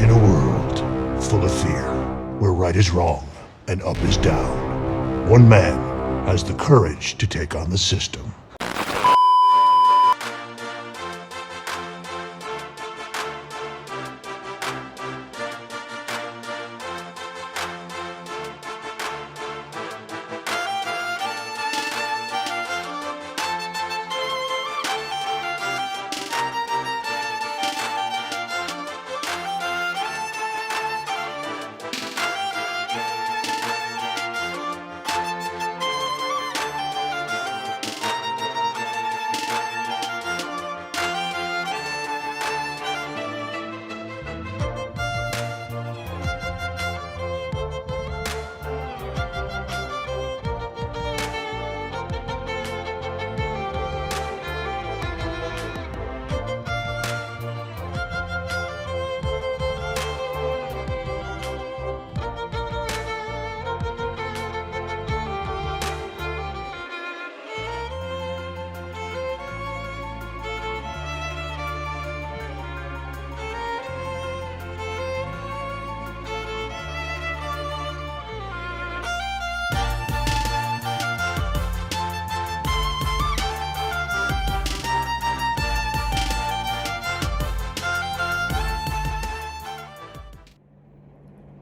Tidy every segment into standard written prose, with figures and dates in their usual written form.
In a world full of fear, where right is wrong and up is down, one man has the courage to take on the system.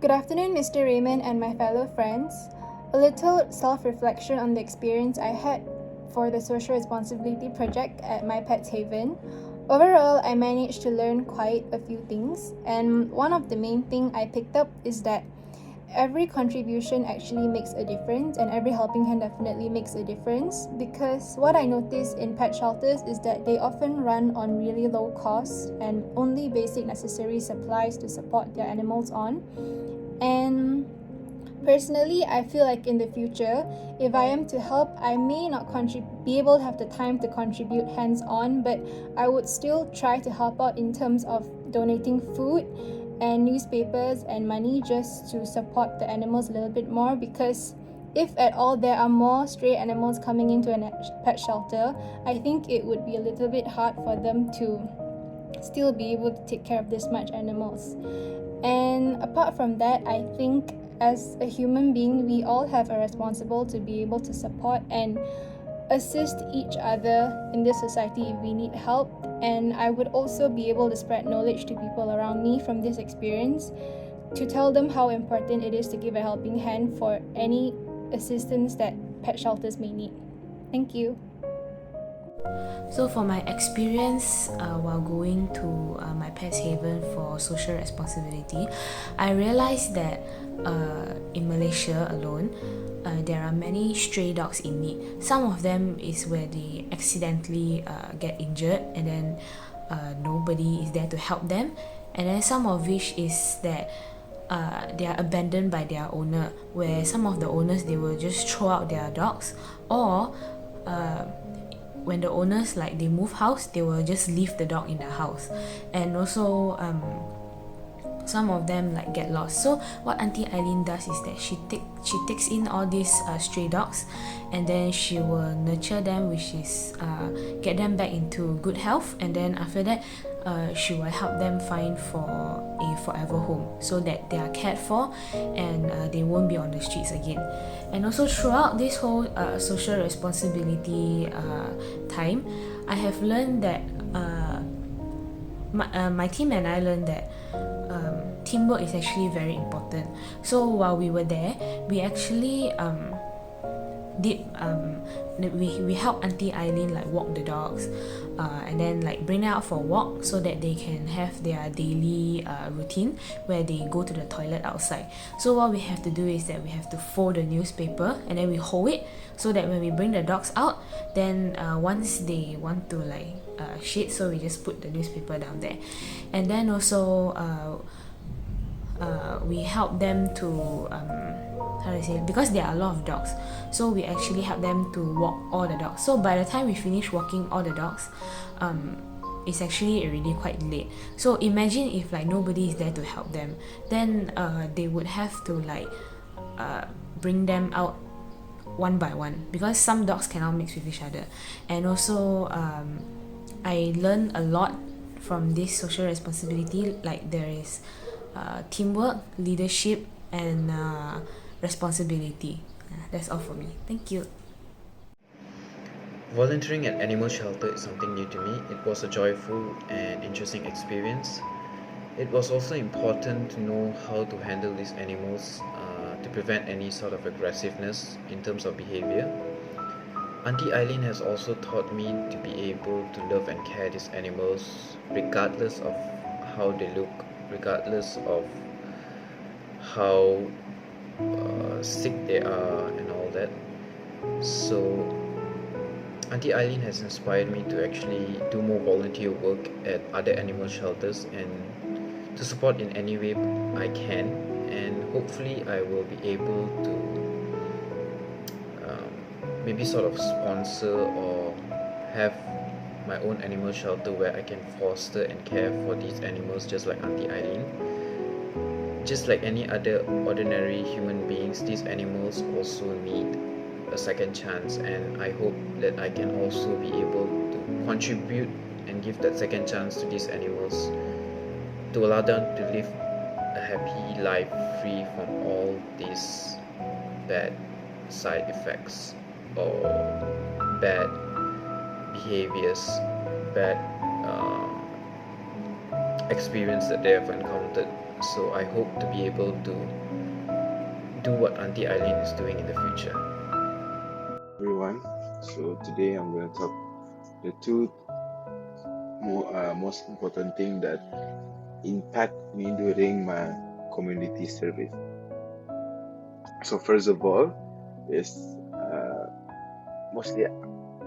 Good afternoon, Mr. Raymond and my fellow friends. A little self-reflection on the experience I had for the social responsibility project at my pet's haven. Overall, I managed to learn quite a few things, and one of the main things I picked up is that every contribution actually makes a difference, and every helping hand definitely makes a difference, because what I notice in pet shelters is that they often run on really low costs and only basic necessary supplies to support their animals on. And personally, I feel like in the future, if I am to help, I may not be able to have the time to contribute hands-on, but I would still try to help out in terms of donating food and newspapers and money just to support the animals a little bit more, because if at all there are more stray animals coming into a pet shelter, I think it would be a little bit hard for them to still be able to take care of this much animals. And apart from that, I think as a human being, we all have a responsibility to be able to support and assist each other in this society if we need help. And I would also be able to spread knowledge to people around me from this experience, to tell them how important it is to give a helping hand for any assistance that pet shelters may need. Thank you. So for my experience while going to my pet's haven for social responsibility, I realized that in Malaysia alone, there are many stray dogs in need. Some of them is where they accidentally get injured and then nobody is there to help them, and then some of which is that they are abandoned by their owner, where some of the owners, they will just throw out their dogs, or when the owners they move house, they will just leave the dog in the house. And also some of them get lost. So what Auntie Eileen does is that she takes in all these stray dogs, and then she will nurture them, which is get them back into good health, and then after that she will help them find for a forever home, so that they are cared for and they won't be on the streets again. And also throughout this whole social responsibility time, I have learned that my team and I learned that teamwork is actually very important. So while we were there, we actually we helped Auntie Eileen walk the dogs, and then bring them out for a walk so that they can have their daily routine where they go to the toilet outside. So what we have to do is that we have to fold the newspaper and then we hold it, so that when we bring the dogs out, then once they want to shit, so we just put the newspaper down there. And then also we help them to because there are a lot of dogs, so we actually help them to walk all the dogs. So by the time we finish walking all the dogs, it's actually already quite late. So imagine if nobody is there to help them, then they would have to bring them out one by one, because some dogs cannot mix with each other. And also I learned a lot from this social responsibility. There is teamwork, leadership, and responsibility. That's all for me. Thank you. Volunteering at animal shelter is something new to me. It was a joyful and interesting experience. It was also important to know how to handle these animals to prevent any sort of aggressiveness in terms of behavior. Auntie Eileen has also taught me to be able to love and care these animals regardless of how they look, regardless of how sick they are and all that. So Auntie Eileen has inspired me to actually do more volunteer work at other animal shelters and to support in any way I can, and hopefully I will be able to maybe sort of sponsor or have my own animal shelter where I can foster and care for these animals just like Auntie Eileen. Just like any other ordinary human beings, these animals also need a second chance, and I hope that I can also be able to contribute and give that second chance to these animals to allow them to live a happy life free from all these bad side effects or bad behaviors, bad experience that they have encountered. So I hope to be able to do what Auntie Eileen is doing in the future. Everyone, so today I'm going to talk the two most important thing that impact me during my community service. So first of all is mostly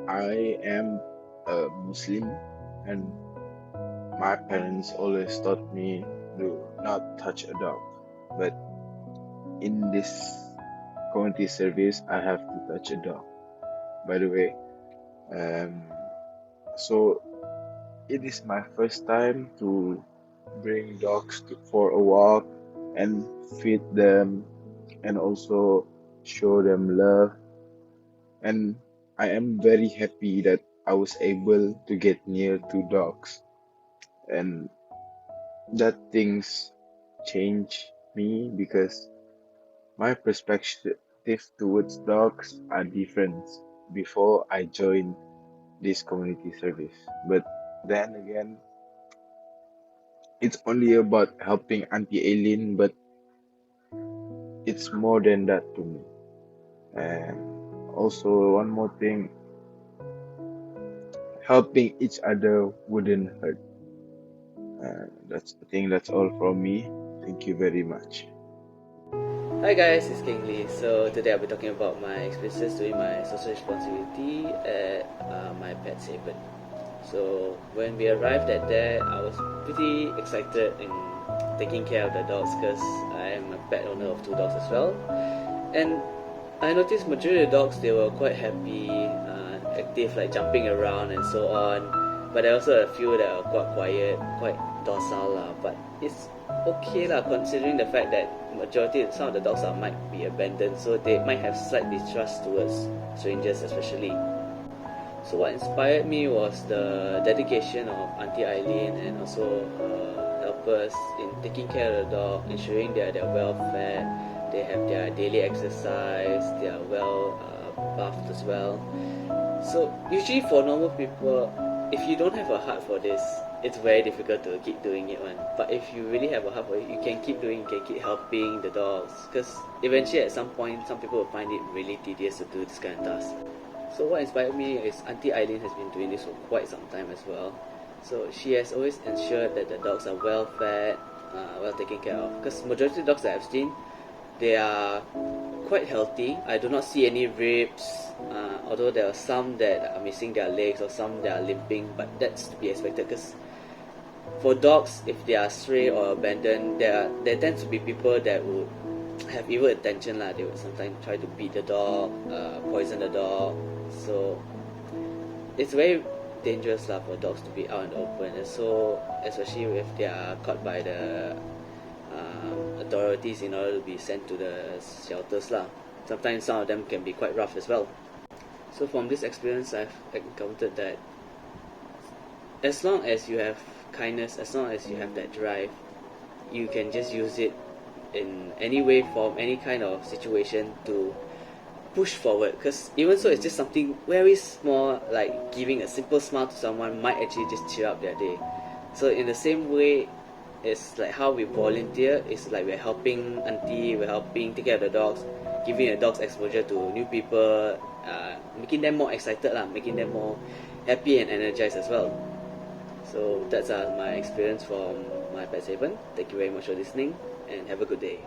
I am a Muslim, and my parents always taught me to not touch a dog, but in this community service I have to touch a dog, by the way. So it is my first time to bring dogs for a walk and feed them and also show them love, and I am very happy that I was able to get near to dogs, and that things change me because my perspective towards dogs are different before I joined this community service. But then again, it's only about helping Auntie Aileen, but it's more than that to me. And also, one more thing, helping each other wouldn't hurt. I think that's all from me. Thank you very much. Hi guys, it's King Lee. So today I'll be talking about my experiences doing my social responsibility at my pet's haven. So when we arrived at there, I was pretty excited in taking care of the dogs because I am a pet owner of 2 dogs as well. And I noticed majority of the dogs, they were quite happy, active, like jumping around and so on. But there are also a few that are quite quiet, quite docile lah. But it's okay lah, considering the fact that some of the dogs might be abandoned, so they might have slight distrust towards strangers especially. So what inspired me was the dedication of Auntie Eileen and also helpers in taking care of the dog, ensuring that they're well fed, they have their daily exercise, they are well buffed as well. So usually for normal people, if you don't have a heart for this, it's very difficult to keep doing it one. But if you really have a heart for it, you can keep doing, you can keep helping the dogs, because eventually at some point, some people will find it really tedious to do this kind of task. So what inspired me is Auntie Eileen has been doing this for quite some time as well. So she has always ensured that the dogs are well fed, well taken care of. Because majority of dogs that I've seen, they are quite healthy. I do not see any ribs, although there are some that are missing their legs or some that are limping, but that's to be expected because for dogs, if they are stray or abandoned, there tends to be people that would have evil intention lah. They would sometimes try to beat the dog, poison the dog. So it's very dangerous lah for dogs to be out in the open, and so especially if they are caught by the authorities in order to be sent to the shelters lah. Sometimes some of them can be quite rough as well. So from this experience, I've encountered that as long as you have kindness, as long as you have that drive, you can just use it in any way, form, any kind of situation to push forward. Because even so, it's just something very small, like giving a simple smile to someone might actually just cheer up their day. So in the same way, it's like how we volunteer. It's like we're helping auntie, we're helping take care of the dogs, giving the dogs exposure to new people, making them more excited lah, making them more happy and energized as well. So that's my experience from my pet haven. Thank you very much for listening, and have a good day.